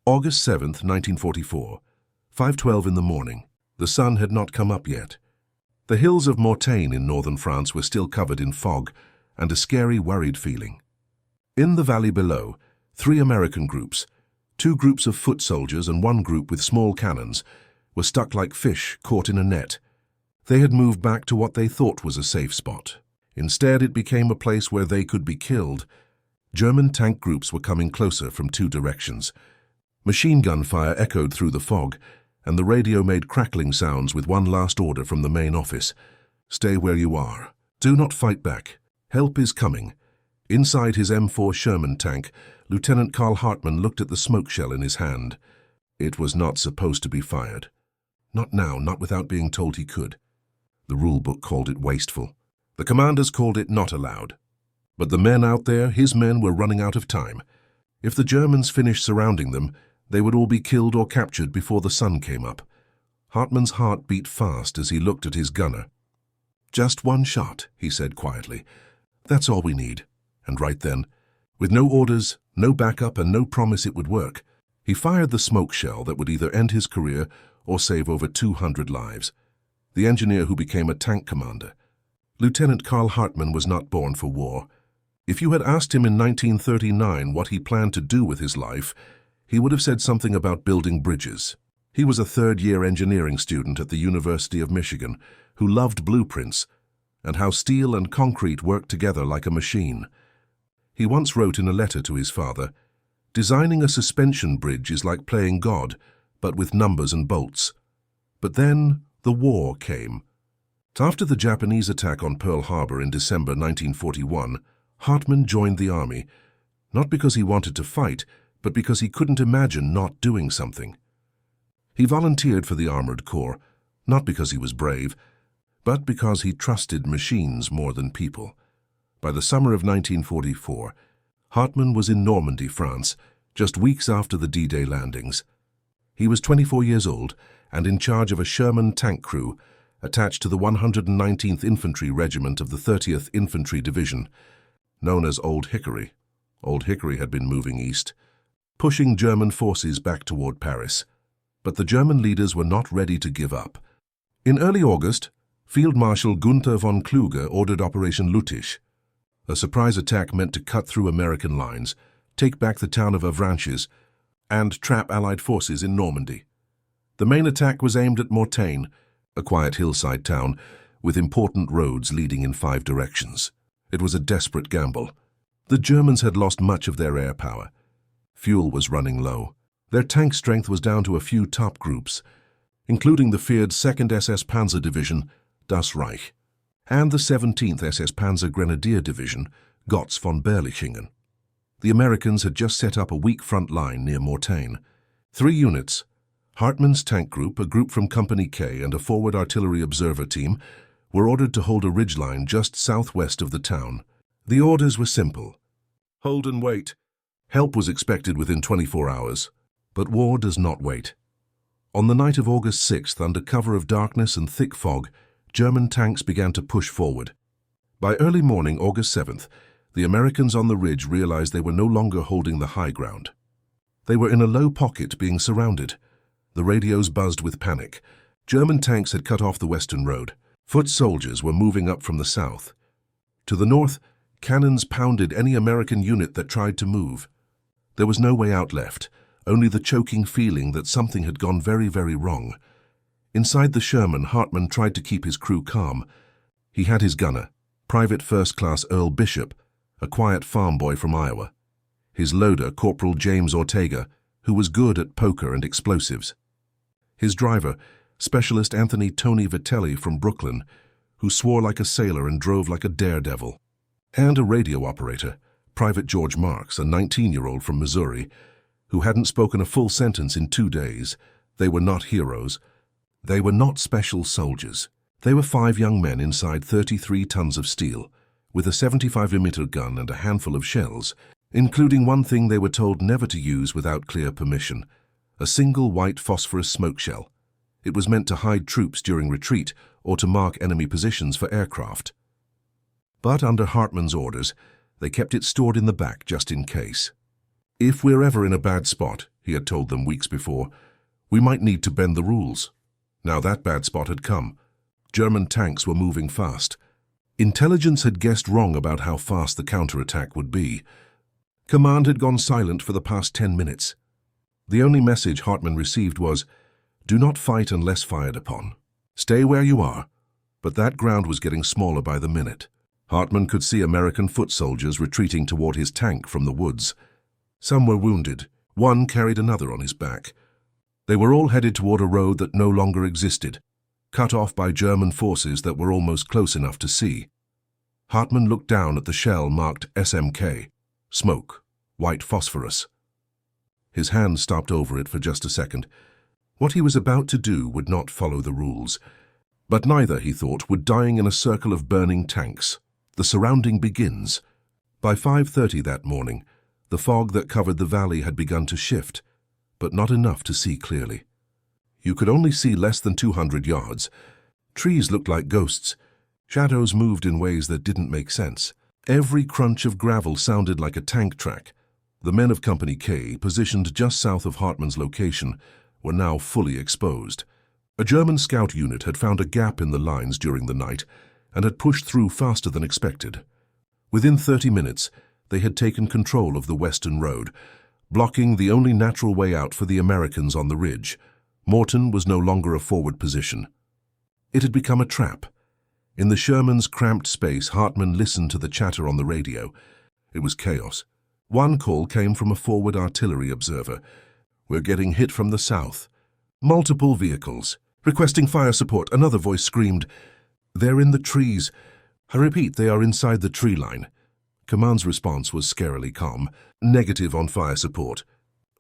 August 7th, 1944, 5:12 in the morning. The sun had not come up yet. The hills of Mortain in northern France were still covered in fog and a scary, worried feeling. In the valley below, 3 American groups, 2 groups of foot soldiers and 1 group with small cannons, were stuck like fish caught in a net. They had moved back to what they thought was a safe spot. Instead, it became a place where they could be killed. German tank groups were coming closer from 2 directions. Machine gun fire echoed through the fog, and the radio made crackling sounds with one last order from the main office. Stay where you are. Do not fight back. Help is coming. Inside his M4 Sherman tank, Lieutenant Carl Hartman looked at the smoke shell in his hand. It was not supposed to be fired. Not now, not without being told he could. The rule book called it wasteful. The commanders called it not allowed. But the men out there, his men, were running out of time. If the Germans finished surrounding them, they would all be killed or captured before the sun came up. Hartman's heart beat fast as he looked at his gunner. "Just 1 shot," he said quietly. "That's all we need." And right then, with no orders, no backup, and no promise it would work, he fired the smoke shell that would either end his career or save over 200 lives. The engineer who became a tank commander. Lieutenant Carl Hartman was not born for war. If you had asked him in 1939 what he planned to do with his life, he would have said something about building bridges. He was a 3rd-year engineering student at the University of Michigan who loved blueprints and how steel and concrete worked together like a machine. He once wrote in a letter to his father, "Designing a suspension bridge is like playing God, but with numbers and bolts." But then the war came. After the Japanese attack on Pearl Harbor in December 1941, Hartman joined the army, not because he wanted to fight, but because he couldn't imagine not doing something. He volunteered for the Armored Corps, not because he was brave, but because he trusted machines more than people. By the summer of 1944, Hartman was in Normandy, France, just weeks after the D-Day landings. He was 24 years old and in charge of a Sherman tank crew attached to the 119th Infantry Regiment of the 30th Infantry Division, known as Old Hickory. Old Hickory had been moving east, pushing German forces back toward Paris. But the German leaders were not ready to give up. In early August, Field Marshal Gunther von Kluge ordered Operation Lüttich, a surprise attack meant to cut through American lines, take back the town of Avranches, and trap Allied forces in Normandy. The main attack was aimed at Mortain, a quiet hillside town with important roads leading in 5 directions. It was a desperate gamble. The Germans had lost much of their air power. Fuel was running low. Their tank strength was down to a few top groups, including the feared 2nd SS Panzer Division, Das Reich, and the 17th SS Panzer Grenadier Division, Gotz von Berlichingen. The Americans had just set up a weak front line near Mortain. 3 units, Hartman's tank group, a group from Company K, and a forward artillery observer team, were ordered to hold a ridgeline just southwest of the town. The orders were simple. Hold and wait. Help was expected within 24 hours. But war does not wait. On the night of August 6th, under cover of darkness and thick fog, German tanks began to push forward. By early morning, August 7th, the Americans on the ridge realized they were no longer holding the high ground. They were in a low pocket being surrounded. The radios buzzed with panic. German tanks had cut off the western road. Foot soldiers were moving up from the south. To the north, cannons pounded any American unit that tried to move. There was no way out left, only the choking feeling that something had gone very, very wrong. Inside the Sherman, Hartman tried to keep his crew calm. He had his gunner, Private First Class Earl Bishop, a quiet farm boy from Iowa. His loader, Corporal James Ortega, who was good at poker and explosives. His driver, Specialist Anthony Tony Vitelli from Brooklyn, who swore like a sailor and drove like a daredevil. And a radio operator, Private George Marks, a 19-year-old from Missouri, who hadn't spoken a full sentence in 2 days. They were not heroes. They were not special soldiers. They were 5 young men inside 33 tons of steel, with a 75mm gun and a handful of shells, including one thing they were told never to use without clear permission, a single white phosphorus smoke shell. It was meant to hide troops during retreat or to mark enemy positions for aircraft. But under Hartman's orders, they kept it stored in the back just in case. "If we're ever in a bad spot," he had told them weeks before. "We might need to bend the rules." Now that bad spot had come. German tanks were moving fast. Intelligence had guessed wrong about how fast the counterattack would be. Command had gone silent for the past 10 minutes. The only message Hartman received was, "Do not fight unless fired upon. Stay where you are." But that ground was getting smaller by the minute. Hartman could see American foot soldiers retreating toward his tank from the woods. Some were wounded. One carried another on his back. They were all headed toward a road that no longer existed, cut off by German forces that were almost close enough to see. Hartman looked down at the shell marked SMK, smoke, white phosphorus. His hand stopped over it for just a second. What he was about to do would not follow the rules. But neither, he thought, would dying in a circle of burning tanks. The surrounding begins. By 5:30 that morning, the fog that covered the valley had begun to shift, but not enough to see clearly. You could only see less than 200 yards. Trees looked like ghosts. Shadows moved in ways that didn't make sense. Every crunch of gravel sounded like a tank track. The men of Company K, positioned just south of Hartman's location, were now fully exposed. A German scout unit had found a gap in the lines during the night and had pushed through faster than expected. Within 30 minutes, they had taken control of the western road, blocking the only natural way out for the Americans on the ridge. Mortain was no longer a forward position. It had become a trap. In the Sherman's cramped space, Hartman listened to the chatter on the radio. It was chaos. One call came from a forward artillery observer. "We're getting hit from the south. Multiple vehicles. Requesting fire support." Another voice screamed, "They're in the trees." I repeat, they are inside the tree line. Command's response was scarily calm. "Negative on fire support.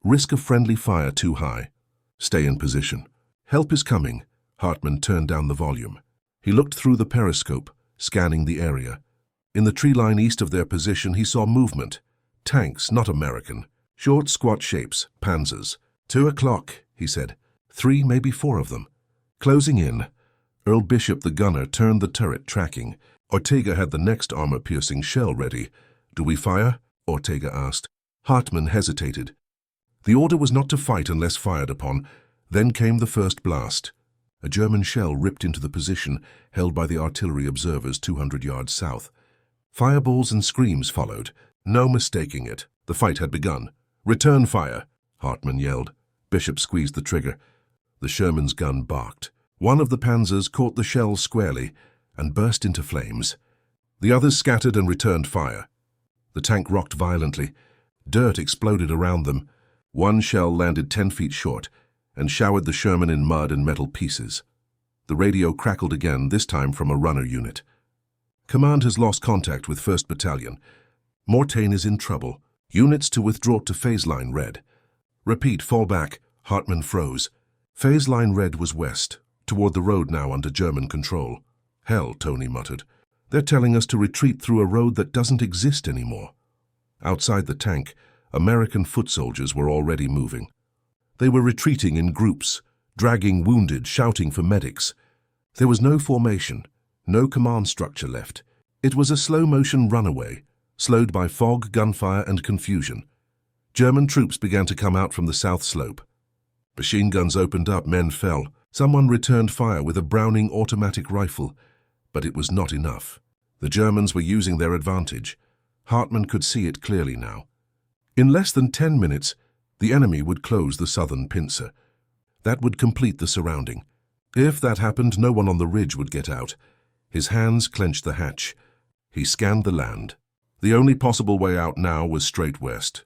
Risk of friendly fire too high. Stay in position. Help is coming." Hartman turned down the volume. He looked through the periscope, scanning the area. In the tree line east of their position, he saw movement. Tanks, not American. Short, squat shapes, Panzers. 2 o'clock, he said. 3, maybe 4 of them. Closing in. Earl Bishop, the gunner, turned the turret, tracking. Ortega had the next armor-piercing shell ready. "Do we fire?" Ortega asked. Hartman hesitated. The order was not to fight unless fired upon. Then came the first blast. A German shell ripped into the position held by the artillery observers 200 yards south. Fireballs and screams followed. No mistaking it. The fight had begun. "Return fire," Hartman yelled. Bishop squeezed the trigger. The Sherman's gun barked. One of the Panzers caught the shell squarely and burst into flames. The others scattered and returned fire. The tank rocked violently. Dirt exploded around them. One shell landed 10 feet short and showered the Sherman in mud and metal pieces. The radio crackled again, this time from a runner unit. "Command has lost contact with 1st Battalion. Mortain is in trouble. Units to withdraw to phase line red." "Repeat, fall back." Hartman froze. Phase line red was west, toward the road now under German control. "Hell," Tony muttered. "They're telling us to retreat through a road that doesn't exist anymore." Outside the tank, American foot soldiers were already moving. They were retreating in groups, dragging wounded, shouting for medics. There was no formation, no command structure left. It was a slow-motion runaway, slowed by fog, gunfire, and confusion. German troops began to come out from the south slope. Machine guns opened up, men fell. Someone returned fire with a Browning automatic rifle, but it was not enough. The Germans were using their advantage. Hartman could see it clearly now. In less than 10 minutes, the enemy would close the southern pincer. That would complete the surrounding. If that happened, no one on the ridge would get out. His hands clenched the hatch. He scanned the land. The only possible way out now was straight west.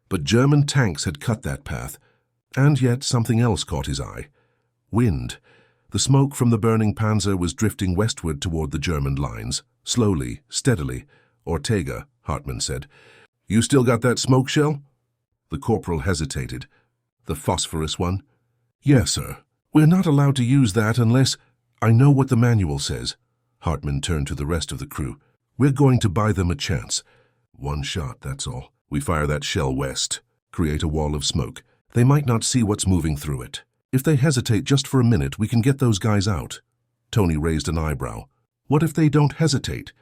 But German tanks had cut that path, and yet something else caught his eye. Wind. The smoke from the burning Panzer was drifting westward toward the German lines, slowly, steadily. "Ortega," Hartman said, "you still got that smoke shell?" The corporal hesitated. "The phosphorus one?" "Yes, sir. We're not allowed to use that unless—" "I know what the manual says." Hartman turned to the rest of the crew. "We're going to buy them a chance. One shot, that's all. We fire that shell west, create a wall of smoke. They might not see what's moving through it. If they hesitate just for a minute, we can get those guys out." Tony raised an eyebrow. "What if they don't hesitate?"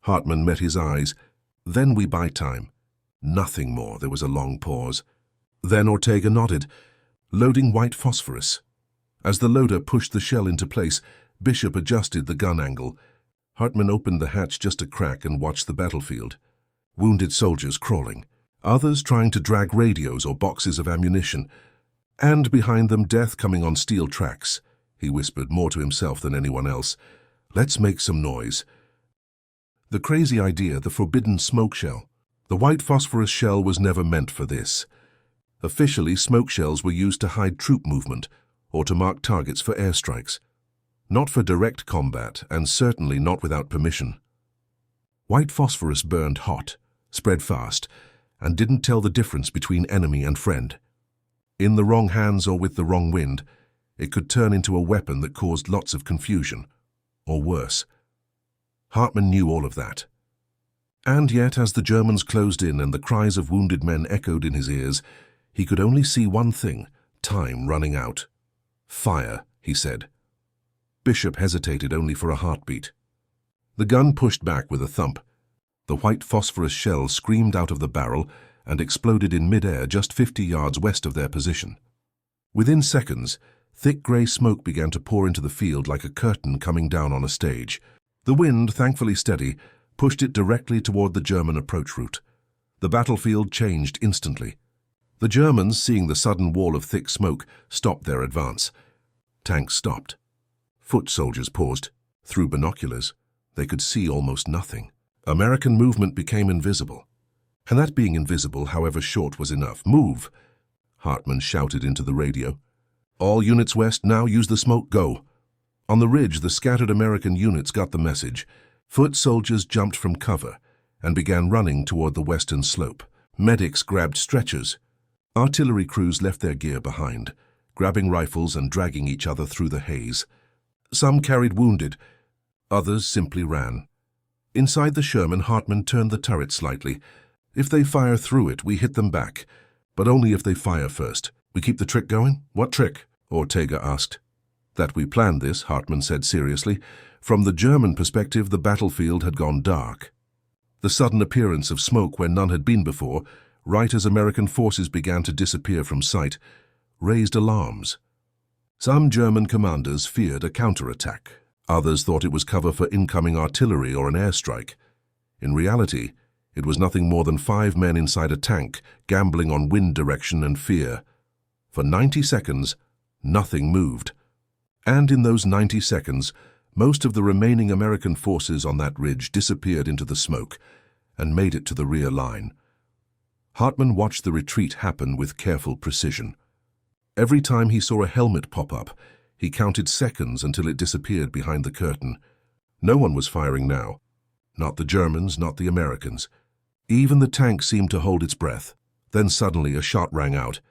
Hartman met his eyes. "Then we buy time." Nothing more. There was a long pause. Then Ortega nodded, loading white phosphorus. As the loader pushed the shell into place, Bishop adjusted the gun angle. Hartman opened the hatch just a crack and watched the battlefield. Wounded soldiers crawling, others trying to drag radios or boxes of ammunition, and behind them death coming on steel tracks. He whispered more to himself than anyone else. Let's make some noise. The crazy idea, the forbidden smoke shell. The white phosphorus shell was never meant for this. Officially, smoke shells were used to hide troop movement or to mark targets for airstrikes. Not for direct combat, and certainly not without permission. White phosphorus burned hot, spread fast, and didn't tell the difference between enemy and friend. In the wrong hands or with the wrong wind, it could turn into a weapon that caused lots of confusion, or worse. Hartman knew all of that. And yet, as the Germans closed in and the cries of wounded men echoed in his ears, he could only see one thing: time running out. Fire, he said. Bishop hesitated only for a heartbeat. The gun pushed back with a thump. The white phosphorus shell screamed out of the barrel and exploded in mid-air just 50 yards west of their position. Within seconds, thick grey smoke began to pour into the field like a curtain coming down on a stage. The wind, thankfully steady, pushed it directly toward the German approach route. The battlefield changed instantly. The Germans, seeing the sudden wall of thick smoke, stopped their advance. Tanks stopped. Foot soldiers paused. Through binoculars, they could see almost nothing. American movement became invisible. And that being invisible, however short, was enough. Move! Hartman shouted into the radio. All units west, now use the smoke, go! On the ridge, the scattered American units got the message. Foot soldiers jumped from cover and began running toward the western slope. Medics grabbed stretchers. Artillery crews left their gear behind, grabbing rifles and dragging each other through the haze. Some carried wounded, others simply ran. Inside the Sherman, Hartman turned the turret slightly. If they fire through it, we hit them back, but only if they fire first. We keep the trick going? What trick? Ortega asked. That we planned this, Hartman said seriously. From the German perspective, the battlefield had gone dark. The sudden appearance of smoke where none had been before, right as American forces began to disappear from sight, raised alarms. Some German commanders feared a counterattack. Others thought it was cover for incoming artillery or an airstrike. In reality, it was nothing more than 5 men inside a tank, gambling on wind direction and fear. For 90 seconds, nothing moved. And in those 90 seconds, most of the remaining American forces on that ridge disappeared into the smoke and made it to the rear line. Hartman watched the retreat happen with careful precision. Every time he saw a helmet pop up, he counted seconds until it disappeared behind the curtain. No one was firing now. Not the Germans, not the Americans. Even the tank seemed to hold its breath. Then suddenly a shot rang out.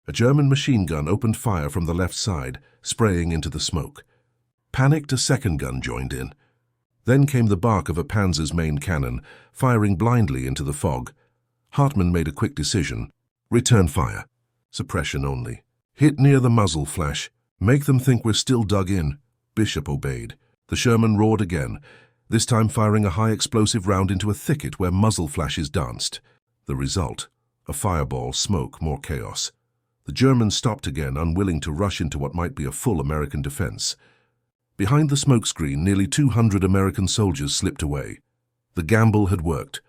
A German machine gun opened fire from the left side, spraying into the smoke. Panicked, a second gun joined in. Then came the bark of a Panzer's main cannon, firing blindly into the fog. Hartman made a quick decision. Return fire. Suppression only. Hit near the muzzle flash. Make them think we're still dug in. Bishop obeyed. The Sherman roared again, this time firing a high explosive round into a thicket where muzzle flashes danced. The result: a fireball, smoke, more chaos. The Germans stopped again, unwilling to rush into what might be a full American defense. Behind the smokescreen, nearly 200 American soldiers slipped away. The gamble had worked.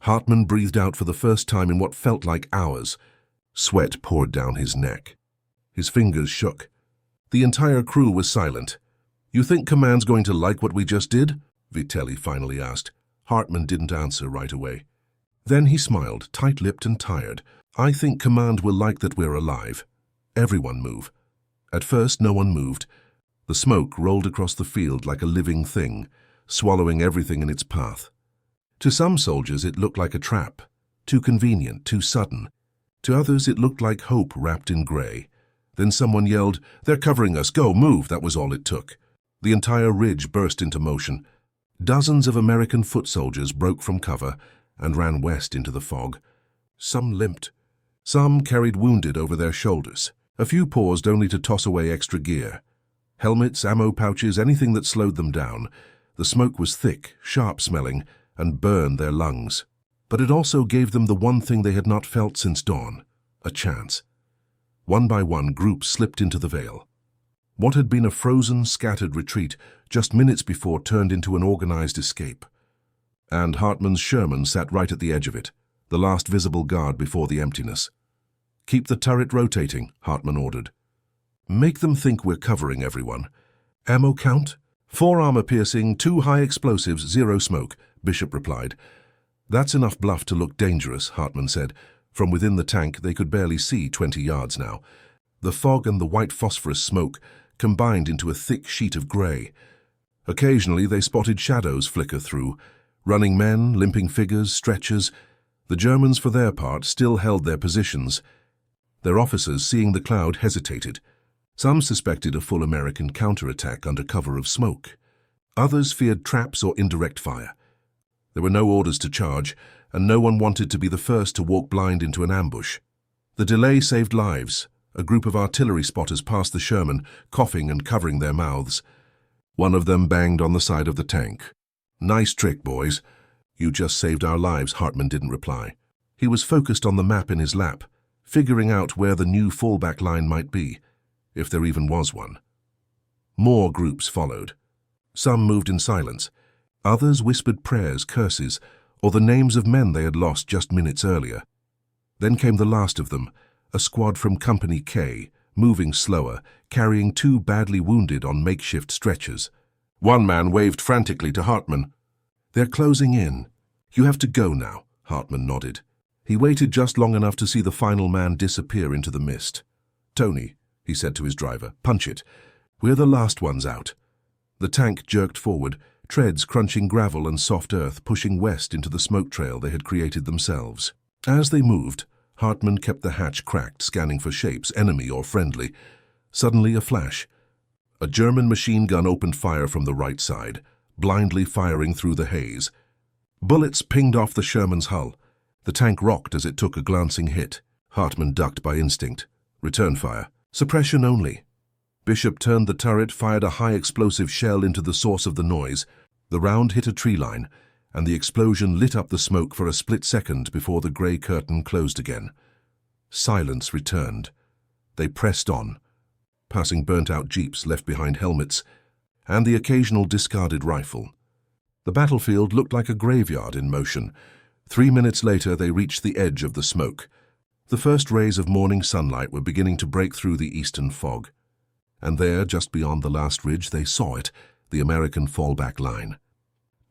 Hartman breathed out for the first time in what felt like hours. Sweat poured down his neck. His fingers shook. The entire crew was silent. You think Command's going to like what we just did? Vitelli finally asked. Hartman didn't answer right away. Then he smiled, tight-lipped and tired. I think Command will like that we're alive. Everyone move. At first, no one moved. The smoke rolled across the field like a living thing, swallowing everything in its path. To some soldiers, it looked like a trap. Too convenient, too sudden. To others, it looked like hope wrapped in grey. Then someone yelled, "They're covering us, go, move!" That was all it took. The entire ridge burst into motion. Dozens of American foot soldiers broke from cover and ran west into the fog. Some limped. Some carried wounded over their shoulders. A few paused only to toss away extra gear. Helmets, ammo pouches, anything that slowed them down. The smoke was thick, sharp-smelling, and burned their lungs. But it also gave them the one thing they had not felt since dawn: a chance. One by one, groups slipped into the vale. What had been a frozen, scattered retreat just minutes before turned into an organized escape. And Hartman's Sherman sat right at the edge of it, the last visible guard before the emptiness. "Keep the turret rotating," Hartman ordered. "Make them think we're covering everyone. Ammo count? 4 armor-piercing, 2 high explosives, 0 smoke," Bishop replied. "That's enough bluff to look dangerous," Hartman said. From within the tank, they could barely see 20 yards now. The fog and the white phosphorus smoke combined into a thick sheet of grey. Occasionally, they spotted shadows flicker through. Running men, limping figures, stretchers. The Germans, for their part, still held their positions. Their officers, seeing the cloud, hesitated. Some suspected a full American counterattack under cover of smoke. Others feared traps or indirect fire. There were no orders to charge, and no one wanted to be the first to walk blind into an ambush. The delay saved lives. A group of artillery spotters passed the Sherman, coughing and covering their mouths. One of them banged on the side of the tank. "Nice trick, boys." "You just saved our lives," Hartman didn't reply. He was focused on the map in his lap, figuring out where the new fallback line might be, if there even was one. More groups followed. Some moved in silence. Others whispered prayers, curses, or the names of men they had lost just minutes earlier. Then came the last of them, a squad from Company K, moving slower, carrying 2 badly wounded on makeshift stretchers. One man waved frantically to Hartman. "They're closing in. You have to go now," Hartman nodded. He waited just long enough to see the final man disappear into the mist. "Tony," he said to his driver, "punch it. We're the last ones out." The tank jerked forward, treads crunching gravel and soft earth, pushing west into the smoke trail they had created themselves. As they moved, Hartman kept the hatch cracked, scanning for shapes, enemy or friendly. Suddenly a flash. A German machine gun opened fire from the right side, blindly firing through the haze. Bullets pinged off the Sherman's hull. The tank rocked as it took a glancing hit. Hartman ducked by instinct. Return fire. Suppression only. Bishop turned the turret, fired a high explosive shell into the source of the noise. The round hit a tree line, and the explosion lit up the smoke for a split second before the grey curtain closed again. Silence returned. They pressed on, passing burnt-out jeeps left behind helmets, and the occasional discarded rifle. The battlefield looked like a graveyard in motion. 3 minutes later, they reached the edge of the smoke. The first rays of morning sunlight were beginning to break through the eastern fog. And there, just beyond the last ridge, they saw it, the American fallback line.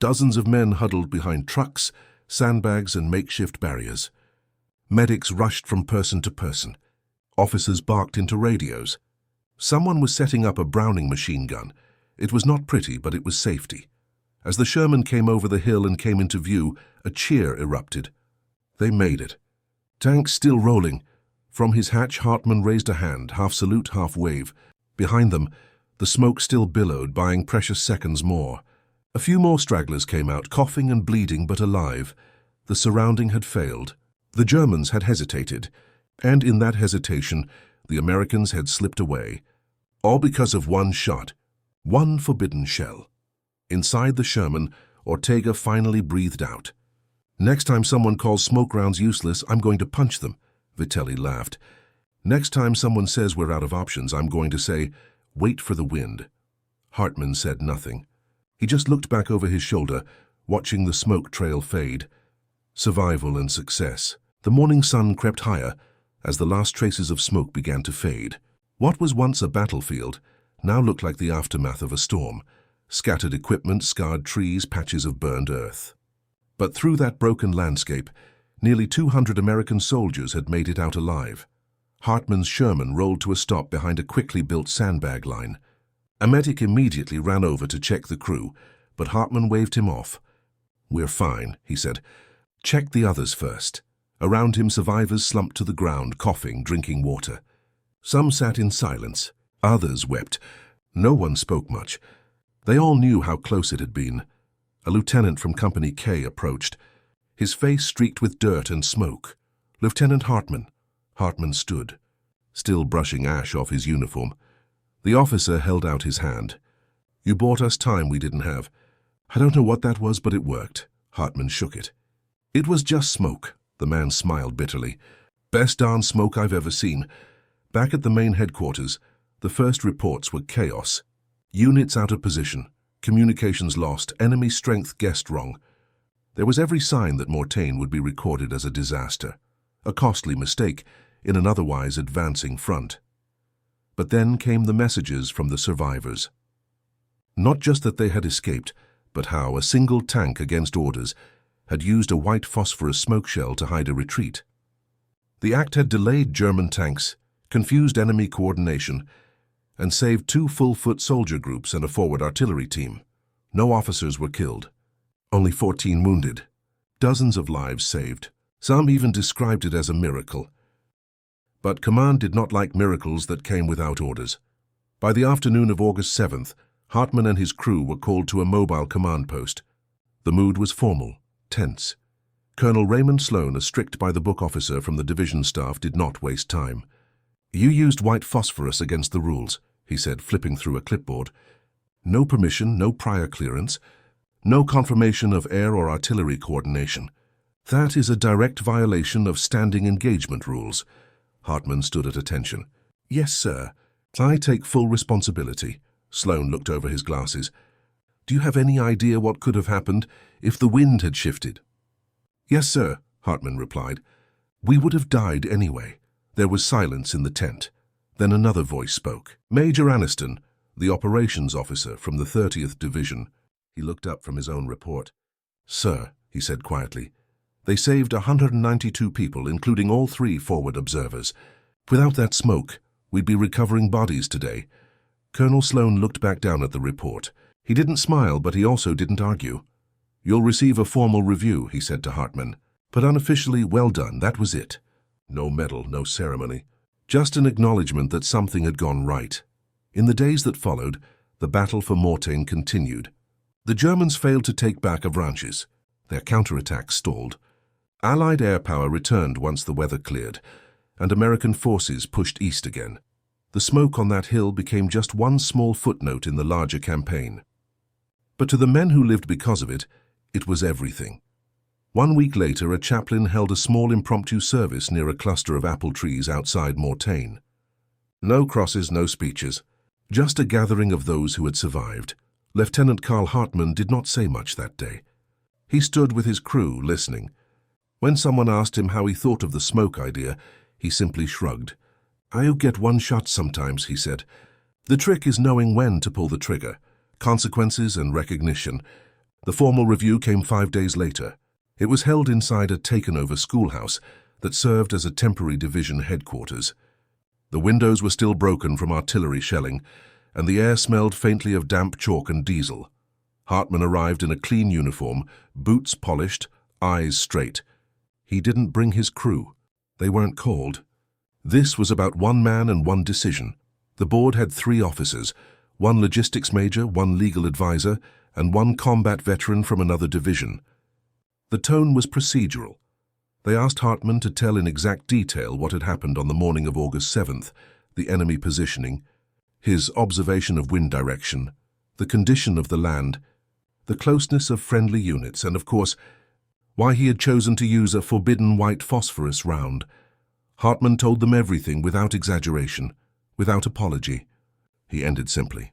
Dozens of men huddled behind trucks, sandbags, and makeshift barriers. Medics rushed from person to person. Officers barked into radios. Someone was setting up a Browning machine gun. It was not pretty, but it was safety. As the Sherman came over the hill and came into view, a cheer erupted. They made it. Tanks still rolling. From his hatch, Hartman raised a hand, half salute, half wave. Behind them, the smoke still billowed, buying precious seconds more. A few more stragglers came out, coughing and bleeding but alive. The surrounding had failed. The Germans had hesitated, and in that hesitation, the Americans had slipped away. All because of one shot, one forbidden shell. Inside the Sherman, Ortega finally breathed out. "Next time someone calls smoke rounds useless, I'm going to punch them," Vitelli laughed. "Next time someone says we're out of options, I'm going to say, wait for the wind." Hartman said nothing. He just looked back over his shoulder, watching the smoke trail fade. Survival and success. The morning sun crept higher as the last traces of smoke began to fade. What was once a battlefield now looked like the aftermath of a storm. Scattered equipment, scarred trees, patches of burned earth. But through that broken landscape, nearly 200 American soldiers had made it out alive. Hartman's Sherman rolled to a stop behind a quickly built sandbag line. A medic immediately ran over to check the crew, but Hartman waved him off. "We're fine," he said. "Check the others first." Around him, survivors slumped to the ground, coughing, drinking water. Some sat in silence. Others wept. No one spoke much. They all knew how close it had been. A lieutenant from Company K approached, his face streaked with dirt and smoke. "Lieutenant Hartman." Hartman stood, still brushing ash off his uniform. The officer held out his hand. "You bought us time we didn't have. I don't know what that was, but it worked." Hartman shook it. "It was just smoke," the man smiled bitterly. "Best darn smoke I've ever seen. Back at the main headquarters, the first reports were chaos. Units out of position, communications lost, enemy strength guessed wrong. There was every sign that Mortain would be recorded as a disaster, a costly mistake in an otherwise advancing front. But then came the messages from the survivors. Not just that they had escaped, but how a single tank against orders had used a white phosphorus smoke shell to hide a retreat. The act had delayed German tanks, confused enemy coordination, and saved 2 full-foot soldier groups and a forward artillery team. No officers were killed. Only 14 wounded. Dozens of lives saved. Some even described it as a miracle. But command did not like miracles that came without orders. By the afternoon of August 7th, Hartman and his crew were called to a mobile command post. The mood was formal, tense. Colonel Raymond Sloan, a strict-by-the-book officer from the division staff, did not waste time. "You used white phosphorus against the rules," he said, flipping through a clipboard. "No permission, no prior clearance, no confirmation of air or artillery coordination. That is a direct violation of standing engagement rules." Hartman stood at attention. "Yes, sir. I take full responsibility." Sloan looked over his glasses. "Do you have any idea what could have happened if the wind had shifted?" "Yes, sir," Hartman replied. "We would have died anyway." There was silence in the tent. Then another voice spoke. "Major Aniston, the operations officer from the 30th Division." He looked up from his own report. "Sir," he said quietly, "they saved 192 people, including all 3 forward observers. Without that smoke, we'd be recovering bodies today." Colonel Sloan looked back down at the report. He didn't smile, but he also didn't argue. "You'll receive a formal review," he said to Hartman. "But unofficially, well done, that was it. No medal, no ceremony. Just an acknowledgement that something had gone right." In the days that followed, the battle for Mortain continued. The Germans failed to take back Avranches. Their counterattack stalled. Allied air power returned once the weather cleared, and American forces pushed east again. The smoke on that hill became just one small footnote in the larger campaign. But to the men who lived because of it, it was everything. 1 week later, a chaplain held a small impromptu service near a cluster of apple trees outside Mortain. No crosses, no speeches, just a gathering of those who had survived. Lieutenant Carl Hartman did not say much that day. He stood with his crew, listening. When someone asked him how he thought of the smoke idea, he simply shrugged. "I get one shot sometimes," he said. "The trick is knowing when to pull the trigger. Consequences and recognition." The formal review came 5 days later. It was held inside a taken-over schoolhouse that served as a temporary division headquarters. The windows were still broken from artillery shelling, and the air smelled faintly of damp chalk and diesel. Hartman arrived in a clean uniform, boots polished, eyes straight. He didn't bring his crew. They weren't called. This was about 1 man and 1 decision. The board had 3 officers, 1 logistics major, 1 legal advisor, and 1 combat veteran from another division. The tone was procedural. They asked Hartman to tell in exact detail what had happened on the morning of August 7th, the enemy positioning, his observation of wind direction, the condition of the land, the closeness of friendly units, and, of course, why he had chosen to use a forbidden white phosphorus round. Hartman told them everything without exaggeration, without apology. He ended simply.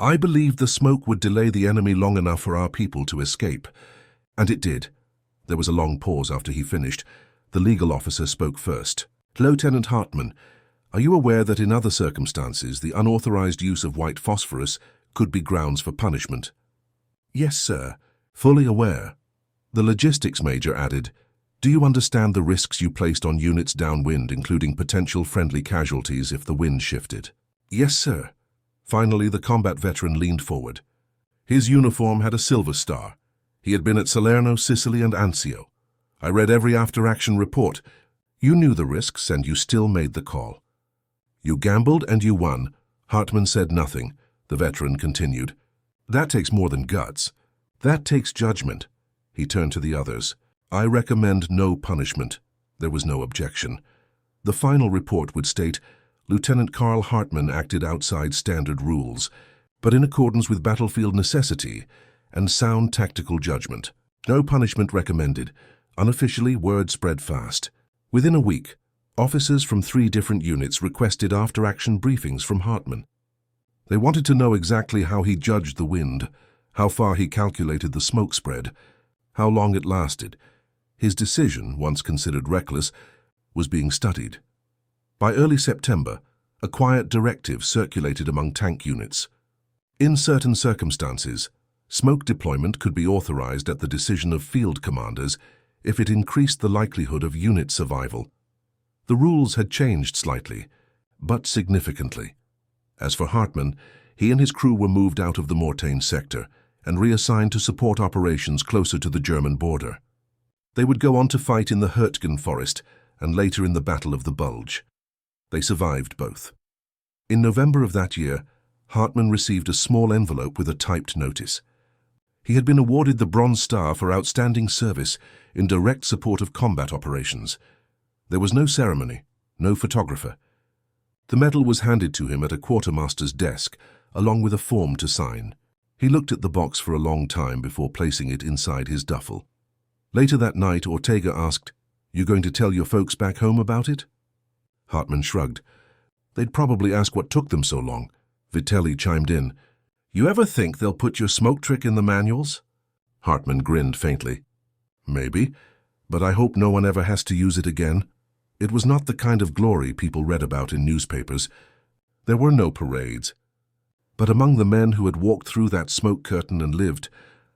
"I believed the smoke would delay the enemy long enough for our people to escape. And it did." There was a long pause after he finished. The legal officer spoke first. "Lieutenant Hartman, are you aware that in other circumstances the unauthorized use of white phosphorus could be grounds for punishment?" "Yes, sir." "Fully aware." The logistics major added, "Do you understand the risks you placed on units downwind, including potential friendly casualties if the wind shifted?" "Yes, sir." Finally, the combat veteran leaned forward. His uniform had a silver star. He had been at Salerno, Sicily, and Anzio. "I read every after-action report. You knew the risks, and you still made the call. You gambled, and you won." Hartman said nothing. The veteran continued. "That takes more than guts. That takes judgment." He turned to the others. "I recommend no punishment." There was no objection. The final report would state, Lieutenant Carl Hartman acted outside standard rules, but in accordance with battlefield necessity and sound tactical judgment. No punishment recommended. Unofficially, word spread fast. Within a week, Officers from 3 different units requested after-action briefings from Hartman. They wanted to know exactly how he judged the wind, how far he calculated the smoke spread, how long it lasted. His decision, once considered reckless, was being studied. By early September, a quiet directive circulated among tank units. In certain circumstances, smoke deployment could be authorized at the decision of field commanders if it increased the likelihood of unit survival. The rules had changed slightly, but significantly. As for Hartman, he and his crew were moved out of the Mortain sector and reassigned to support operations closer to the German border. They would go on to fight in the Hurtgen forest and later in the Battle of the Bulge. They survived both. In November of that year, Hartman received a small envelope with a typed notice. He had been awarded the Bronze Star for outstanding service in direct support of combat operations. There was no ceremony, no photographer. The medal was handed to him at a quartermaster's desk, along with a form to sign. He looked at the box for a long time before placing it inside his duffel. Later that night, Ortega asked, "You going to tell your folks back home about it?" Hartman shrugged. "They'd probably ask what took them so long." Vitelli chimed in. "You ever think they'll put your smoke trick in the manuals?" Hartman grinned faintly. "Maybe, but I hope no one ever has to use it again." It was not the kind of glory people read about in newspapers. There were no parades. But among the men who had walked through that smoke curtain and lived,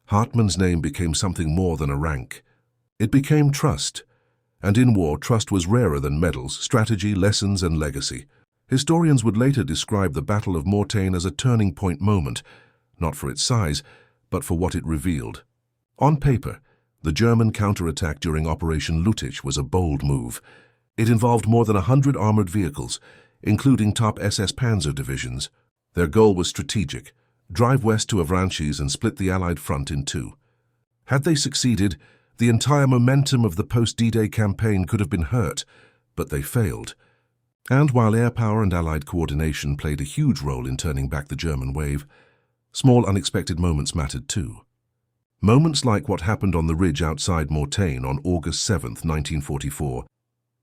Hartman's name became something more than a rank. It became trust. And in war, trust was rarer than medals, strategy, lessons, and legacy. Historians would later describe the Battle of Mortain as a turning point moment, not for its size, but for what it revealed. On paper, the German counterattack during Operation Lüttich was a bold move. It involved more than 100 armored vehicles, including top SS Panzer divisions. Their goal was strategic: drive west to Avranches and split the Allied front in 2. Had they succeeded, the entire momentum of the post-D-Day campaign could have been hurt, but they failed. And while air power and Allied coordination played a huge role in turning back the German wave, small unexpected moments mattered too. Moments like what happened on the ridge outside Mortain on August 7, 1944.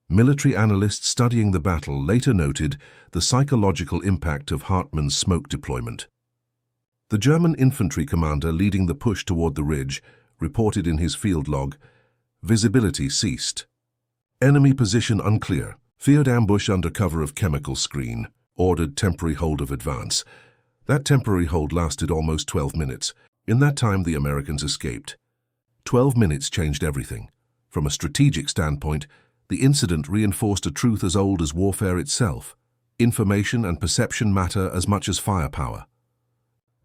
Military analysts studying the battle later noted the psychological impact of Hartman's smoke deployment. The German infantry commander leading the push toward the ridge reported in his field log, "Visibility ceased. Enemy position unclear. Feared ambush under cover of chemical screen. Ordered temporary hold of advance." That temporary hold lasted almost 12 minutes. In that time, the Americans escaped. 12 minutes changed everything. From a strategic standpoint, the incident reinforced a truth as old as warfare itself. Information and perception matter as much as firepower.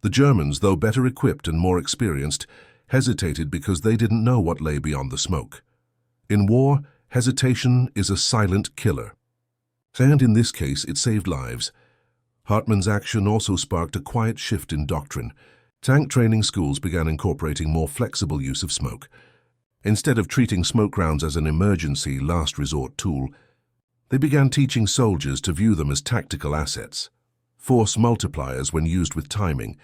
The Germans, though better equipped and more experienced, hesitated because they didn't know what lay beyond the smoke. In war, hesitation is a silent killer. And in this case, it saved lives. Hartman's action also sparked a quiet shift in doctrine. Tank training schools began incorporating more flexible use of smoke. Instead of treating smoke rounds as an emergency, last resort tool, they began teaching soldiers to view them as tactical assets, force multipliers when used with timing,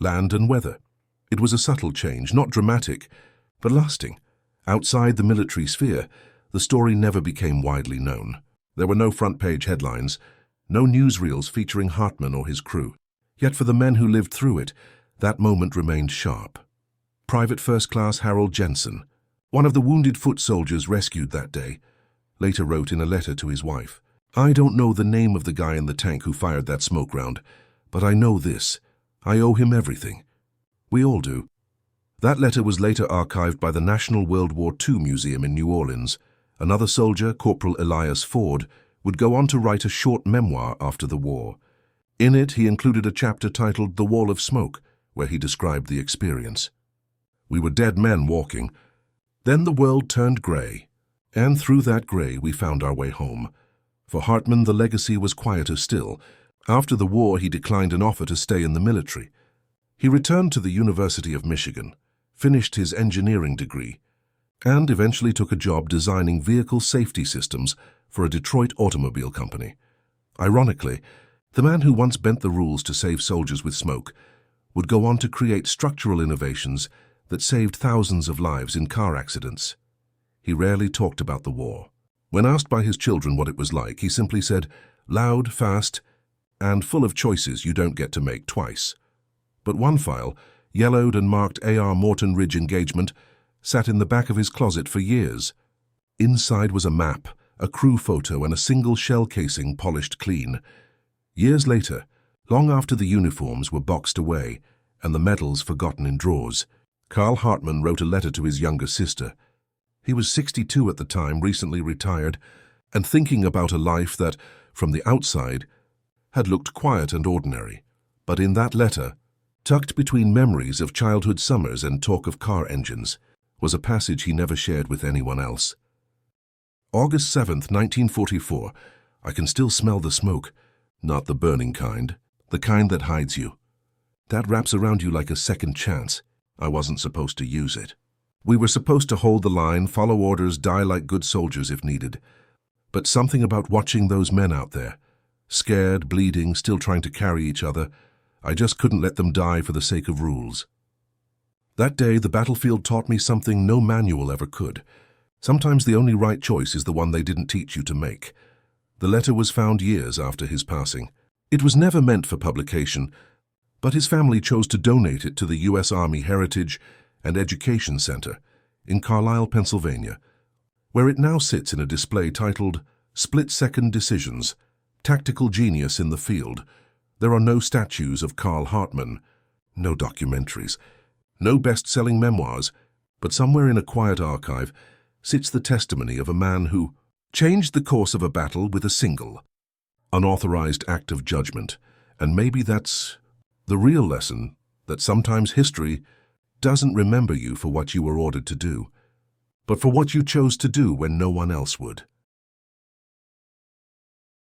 land and weather. It was a subtle change, not dramatic, but lasting. Outside the military sphere, the story never became widely known. There were no front-page headlines, no newsreels featuring Hartman or his crew. Yet for the men who lived through it, that moment remained sharp. Private First Class Harold Jensen, one of the wounded foot soldiers rescued that day, later wrote in a letter to his wife, "I don't know the name of the guy in the tank who fired that smoke round, but I know this: I owe him everything." We all do. That letter was later archived by the National World War II Museum in New Orleans. Another soldier, Corporal Elias Ford, would go on to write a short memoir after the war. In it, he included a chapter titled "The Wall of Smoke," where he described the experience. "We were dead men walking. Then the world turned grey, and through that grey we found our way home." For Hartman, the legacy was quieter still. After the war, he declined an offer to stay in the military. He returned to the University of Michigan, finished his engineering degree, and eventually took a job designing vehicle safety systems for a Detroit automobile company. Ironically, the man who once bent the rules to save soldiers with smoke would go on to create structural innovations that saved thousands of lives in car accidents. He rarely talked about the war. When asked by his children what it was like, he simply said, "Loud, fast, and full of choices you don't get to make twice." But one file, yellowed and marked AR Morton Ridge Engagement, sat in the back of his closet for years. Inside was a map, a crew photo, and a single shell casing polished clean. Years later, long after the uniforms were boxed away and the medals forgotten in drawers, Carl Hartman wrote a letter to his younger sister. He was 62 at the time, recently retired, and thinking about a life that, from the outside, had looked quiet and ordinary. But in that letter, tucked between memories of childhood summers and talk of car engines, was a passage he never shared with anyone else. August 7th, 1944. I can still smell the smoke. Not the burning kind, the kind that hides you. That wraps around you like a second chance. I wasn't supposed to use it. We were supposed to hold the line, follow orders, die like good soldiers if needed. But something about watching those men out there, scared, bleeding, still trying to carry each other, I just couldn't let them die for the sake of rules. That day, the battlefield taught me something no manual ever could. Sometimes the only right choice is the one they didn't teach you to make. The letter was found years after his passing. It was never meant for publication, but his family chose to donate it to the U.S. Army Heritage and Education Center in Carlisle, Pennsylvania, where it now sits in a display titled "Split-Second Decisions, Tactical Genius in the Field." There are no statues of Carl Hartman, no documentaries, no best-selling memoirs, but somewhere in a quiet archive sits the testimony of a man who changed the course of a battle with a single, unauthorized act of judgment. And maybe that's the real lesson, that sometimes history doesn't remember you for what you were ordered to do, but for what you chose to do when no one else would.